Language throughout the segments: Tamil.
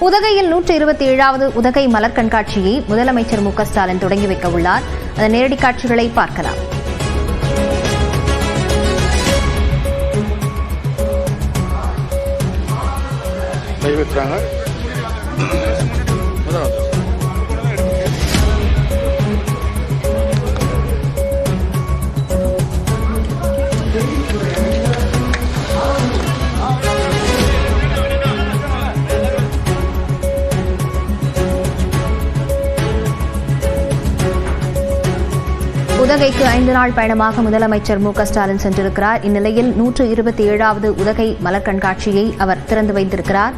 உதகையில் 127வது உதகை மலர் கண்காட்சியை முதலமைச்சர் மு க ஸ்டாலின் தொடங்கி வைக்க உள்ளார். அதன் நேரடி காட்சிகளை பார்க்கலாம். உதகைக்கு 5 நாள் பயணமாக முதலமைச்சர் மு க ஸ்டாலின் சென்றிருக்கிறார். இந்நிலையில் 127வது உதகை மலர் கண்காட்சியை அவர் திறந்து வைத்திருக்கிறார்.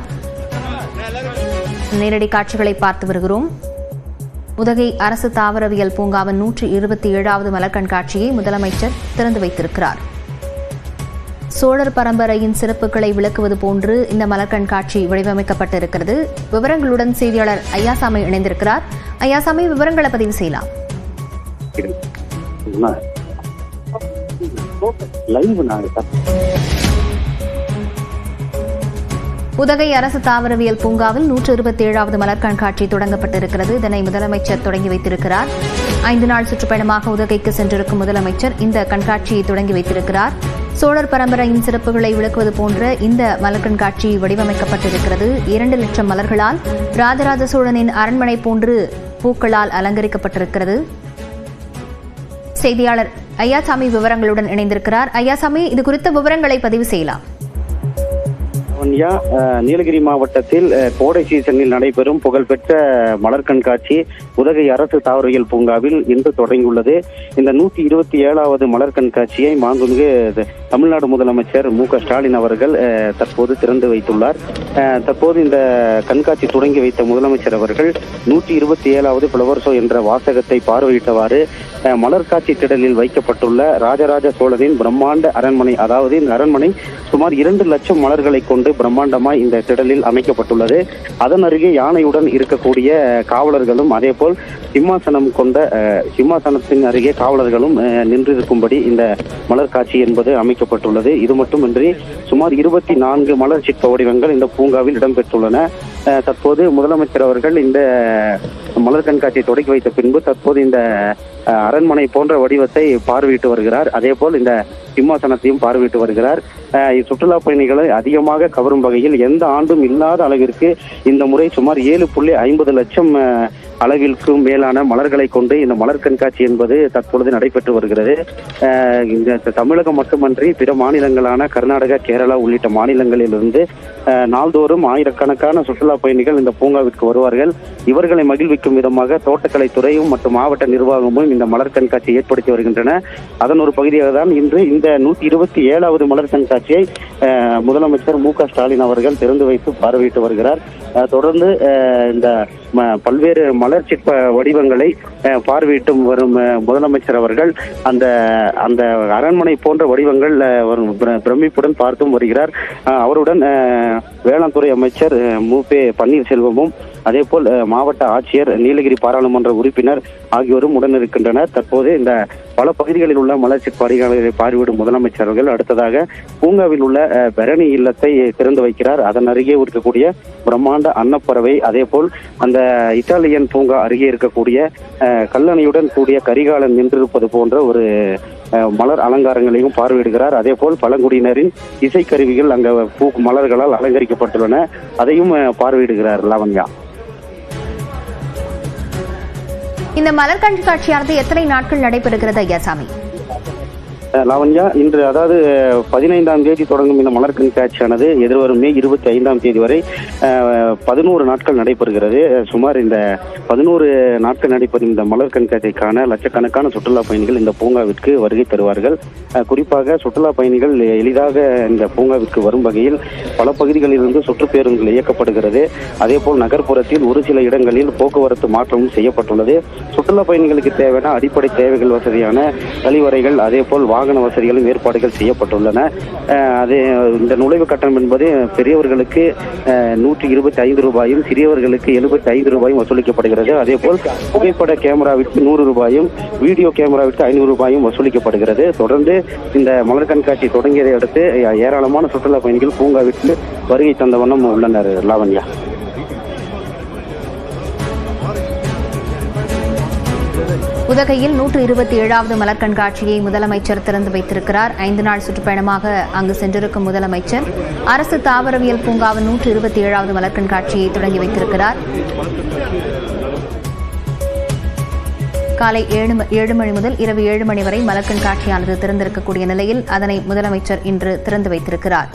நேரடி காட்சிகளை பார்த்து வருகிறோம். உதகை அரசு தாவரவியல் பூங்காவின் 127வது மலர் கண்காட்சியை முதலமைச்சர் திறந்து வைத்திருக்கிறார். சோழர் பரம்பரையின் சிறப்புகளை விளக்குவது போன்று இந்த மலர் கண்காட்சி வடிவமைக்கப்பட்டிருக்கிறது. விவரங்களுடன் செய்தியாளர் ஐயாசாமி இணைந்திருக்கிறார். ஐயாசாமி, விவரங்களை பதிவு செய்யலாம். உதகை அரசு தாவரவியல் பூங்காவில் 127வது மலர் கண்காட்சி தொடங்கப்பட்டிருக்கிறது. இதனை முதலமைச்சர் தொடங்கி வைத்திருக்கிறார். 5 நாள் சுற்றுப்பயணமாக உதகைக்கு சென்றிருக்கும் முதலமைச்சர் இந்த கண்காட்சியை தொடங்கி வைத்திருக்கிறார். சோழர் பரம்பரையின் சிறப்புகளை விளக்குவது போன்ற இந்த மலர் கண்காட்சி வடிவமைக்கப்பட்டிருக்கிறது. 2 லட்சம் மலர்களால் ராஜராஜ சோழனின் அரண்மனை போன்று பூக்களால் அலங்கரிக்கப்பட்டிருக்கிறது. செய்தியாளர் ஐயாசாமி விவரங்களுடன் இணைந்திருக்கிறார். ஐயாசாமி, இது குறித்த விவரங்களை பதிவு செய்யலாம். நீலகிரி மாவட்டத்தில் கோடை சீசனில் நடைபெறும் புகழ்பெற்ற மலர் கண்காட்சி உதகை அரசு தாவரவியல் பூங்காவில் இன்று தொடங்கியுள்ளது. இந்த 127வது மலர் கண்காட்சியை மாண்புமிகு தமிழ்நாடு முதலமைச்சர் மு க ஸ்டாலின் அவர்கள் தற்போது திறந்து வைத்துள்ளார். தற்போது இந்த கண்காட்சி தொடங்கி வைத்த முதலமைச்சர் அவர்கள் 127வது ஃப்ளவர் ஷோ என்ற வாசகத்தை பார்வையிட்டவாறு மலர் காட்சி திடலில் வைக்கப்பட்டுள்ள ராஜராஜ சோழனின் பிரம்மாண்ட அரண்மனை, அதாவது இந்த அரண்மனை சுமார் 2 லட்சம் மலர்களை கொண்டு பிரம்மாண்டமாய் இந்த திடலில் அமைக்கப்பட்டுள்ளது. அதன் அருகே யானையுடன் இருக்கக்கூடிய காவலர்களும் அதேபோல் சிம்மாசனத்தின் அருகே காவலர்களும் நின்றிருக்கும்படி இந்த மலர் காட்சி என்பது அமைக்கப்பட்டுள்ளது. இது மட்டுமின்றி சுமார் 24 மலர் சிற்ப வடிவங்கள் இந்த பூங்காவில் இடம்பெற்றுள்ளன. தற்போது முதலமைச்சர் அவர்கள் இந்த மலர் கண்காட்சியை தொடங்கி வைத்த பின்பு தற்போது இந்த அரண்மனை போன்ற வடிவத்தை பார்வையிட்டு வருகிறார். அதே போல் இந்த சிம்மாசனத்தையும் பார்வையிட்டு வருகிறார். சுற்றுலா பயணிகளை அதிகமாக கவரும் வகையில் எந்த ஆண்டும் இல்லாத அளவிற்கு இந்த முறை சுமார் 7.50 லட்சம் அளவிற்கும் மேலான மலர்களை கொண்டு இந்த மலர் கண்காட்சி என்பது தற்பொழுது நடைபெற்று வருகிறது. இந்த தமிழகம் மட்டுமன்றி பிற மாநிலங்களான கர்நாடகா, கேரளா உள்ளிட்ட மாநிலங்களிலிருந்து நாள்தோறும் ஆயிரக்கணக்கான சுற்றுலா பயணிகள் இந்த பூங்காவிற்கு வருவார்கள். இவர்களை மகிழ்விக்கும் விதமாக தோட்டக்கலைத்துறையும் மற்றும் மாவட்ட நிர்வாகமும் இந்த மலர் கண்காட்சியை ஏற்படுத்தி வருகின்றன. அதன் ஒரு பகுதியாக தான் இன்று இந்த 127வது மலர் கண்காட்சியை முதலமைச்சர் மு க ஸ்டாலின் அவர்கள் திறந்து வைத்து பார்வையிட்டு வருகிறார். தொடர்ந்து இந்த பல்வேறு மலர் சிற்ப வடிவங்களை பார்வையிட்டு வரும் முதலமைச்சர் அவர்கள் அந்த அந்த அரண்மனை போன்ற வடிவங்கள் பிரமிப்புடன் பார்த்தும் வருகிறார். அவருடன் வேளாண் துறை அமைச்சர் மு பே பன்னீர்செல்வமும் அதேபோல் மாவட்ட ஆட்சியர், நீலகிரி பாராளுமன்ற உறுப்பினர் ஆகியோரும் உடனிருக்கின்றனர். தற்போது இந்த பல பகுதிகளில் உள்ள மலர் சிற்ப பார்வையிடும் முதலமைச்சர்கள் அடுத்ததாக பூங்காவில் உள்ள பரணி இல்லத்தை திறந்து வைக்கிறார். அதன் அருகே இருக்கக்கூடிய பிரம்மாண்ட அன்னப்பறவை, அதேபோல் அந்த இத்தாலியன் பூங்கா அருகே இருக்கக்கூடிய கல்லணையுடன் கூடிய கரிகாலன் நின்றிருப்பது போன்ற ஒரு மலர் அலங்காரங்களையும் பார்வையிடுகிறார். அதே போல் பழங்குடியினரின் இசைக்கருவிகள் அங்க மலர்களால் அலங்கரிக்கப்பட்டுள்ளன, அதையும் பார்வையிடுகிறார். லாவண்யா, இந்த மலர் கண்காட்சியானது எத்தனை நாட்கள் நடைபெறுகிறது ஐயாசாமி? லாவண்யா, இன்று அதாவது 15ஆம் தேதி தொடங்கும் இந்த மலர் கண்காட்சியானது எதிர்வரும் மே 25ஆம் தேதி வரை 11 நாட்கள் நடைபெறுகிறது. சுமார் இந்த 11 நாட்கள் நடைபெறும் இந்த மலர் கண்காட்சிக்கான லட்சக்கணக்கான சுற்றுலா பயணிகள் இந்த பூங்காவிற்கு வருகை தருவார்கள். குறிப்பாக சுற்றுலா பயணிகள் எளிதாக இந்த பூங்காவிற்கு வரும் வகையில் பல பகுதிகளில் இருந்து சுற்றுப்பேருந்துகள் இயக்கப்படுகிறது. அதேபோல் நகர்ப்புறத்தில் ஒரு சில இடங்களில் போக்குவரத்து மாற்றமும் செய்யப்பட்டுள்ளது. சுற்றுலா பயணிகளுக்கு தேவையான அடிப்படை தேவைகள் வசதியான கழிவறைகள், அதேபோல் வாகன வசதிகளும் ஏற்பாடுகள் செய்யப்பட்டுள்ளன. இந்த நுழைவு கட்டணம் என்பது பெரியவர்களுக்கு 125 ரூபாயும் சிறியவர்களுக்கு 75 ரூபாயும் வசூலிக்கப்படுகிறது. அதேபோல் புகைப்பட கேமராவிற்கு 100 ரூபாயும் வீடியோ கேமராவிற்கு 500 ரூபாயும் வசூலிக்கப்படுகிறது. தொடர்ந்து இந்த மலர் கண்காட்சி தொடங்கியதை அடுத்து ஏராளமான சுற்றுலா பயணிகள் பூங்காவிற்கு வருகை தந்த வண்ணம் உள்ளனர். லாவண்யா. உதகையில் 127வது மலர் கண்காட்சியை முதலமைச்சர் திறந்து வைத்திருக்கிறார். 5 நாள் சுற்றுப்பயணமாக அங்கு சென்றிருக்கும் முதலமைச்சர் அரசு தாவரவியல் பூங்காவின் 127வது மலர் கண்காட்சியை தொடங்கி வைத்திருக்கிறார். காலை 7 மணி முதல் இரவு 7 மணி வரை மலர் கண்காட்சியானது திறந்திருக்கக்கூடிய நிலையில் அதனை முதலமைச்சர் இன்று திறந்து வைத்திருக்கிறார்.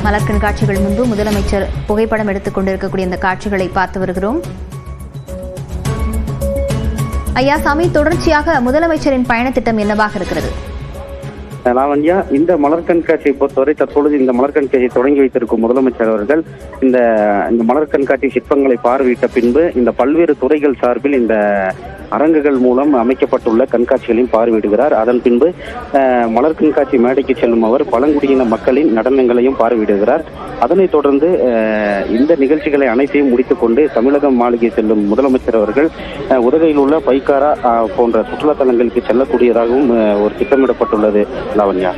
மலர் கண்காட்சிகள் முன்பு முதலமைச்சர் புகைப்படம் எடுத்துக் கொண்டிருக்கக்கூடிய இந்த காட்சிகளை பார்த்து வருகிறோம். ஐயாசாமி, தொடர்ச்சியாக முதலமைச்சரின் பயணத்திட்டம் என்னவாக இருக்கிறது? லாவண்யா, இந்த மலர் கண்காட்சியை பொறுத்தவரை தற்பொழுது இந்த மலர் கண்காட்சியை தொடங்கி வைத்திருக்கும் முதலமைச்சர் அவர்கள் இந்த மலர் கண்காட்சி சிற்பங்களை பார்வையிட்ட பின்பு இந்த பல்வேறு துறைகள் சார்பில் இந்த அரங்குகள் மூலம் அமைக்கப்பட்டுள்ள கண்காட்சிகளையும் பார்வையிடுகிறார். அதன் பின்பு மலர் கண்காட்சி மேடைக்கு செல்லும் அவர் பழங்குடியின மக்களின் நடனங்களையும் பார்வையிடுகிறார். அதனைத் தொடர்ந்து இந்த நிகழ்ச்சிகளை அனைத்தையும் முடித்துக் கொண்டு தமிழகம் மாளிகை செல்லும் முதலமைச்சர் அவர்கள் உதகையில் உள்ள பைக்காரா போன்ற சுற்றுலா தலங்களுக்கு செல்லக்கூடியதாகவும் ஒரு திட்டமிடப்பட்டுள்ளது. லாவண்யா,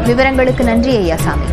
விவரங்களுக்கு நன்றி ஐயாசாமி.